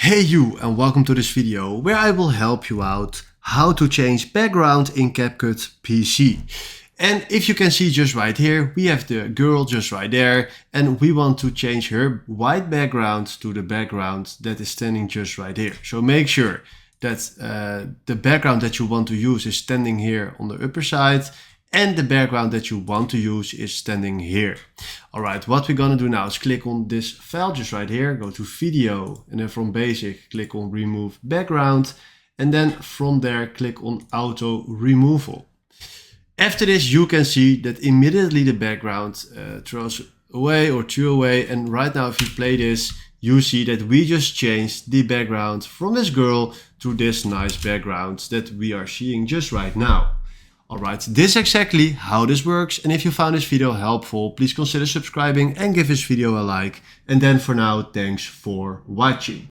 Hey you, and welcome to this video where I will help you out how to change background in CapCut PC. And if you can see just right here, we have the girl just right there, and we want to change her white background to the background that is standing just right here. So make sure that the background that you want to use is standing here on the upper side, and the background that you want to use is standing here. All right, what we're gonna do now is click on this file just right here, go to video, and then from basic, click on remove background. And then from there, click on auto removal. After this, you can see that immediately the background throws away or threw away. And right now, if you play this, you see that we just changed the background from this girl to this nice background that we are seeing just right now. Alright, this is exactly how this works, and if you found this video helpful, please consider subscribing and give this video a like. And then for now, thanks for watching.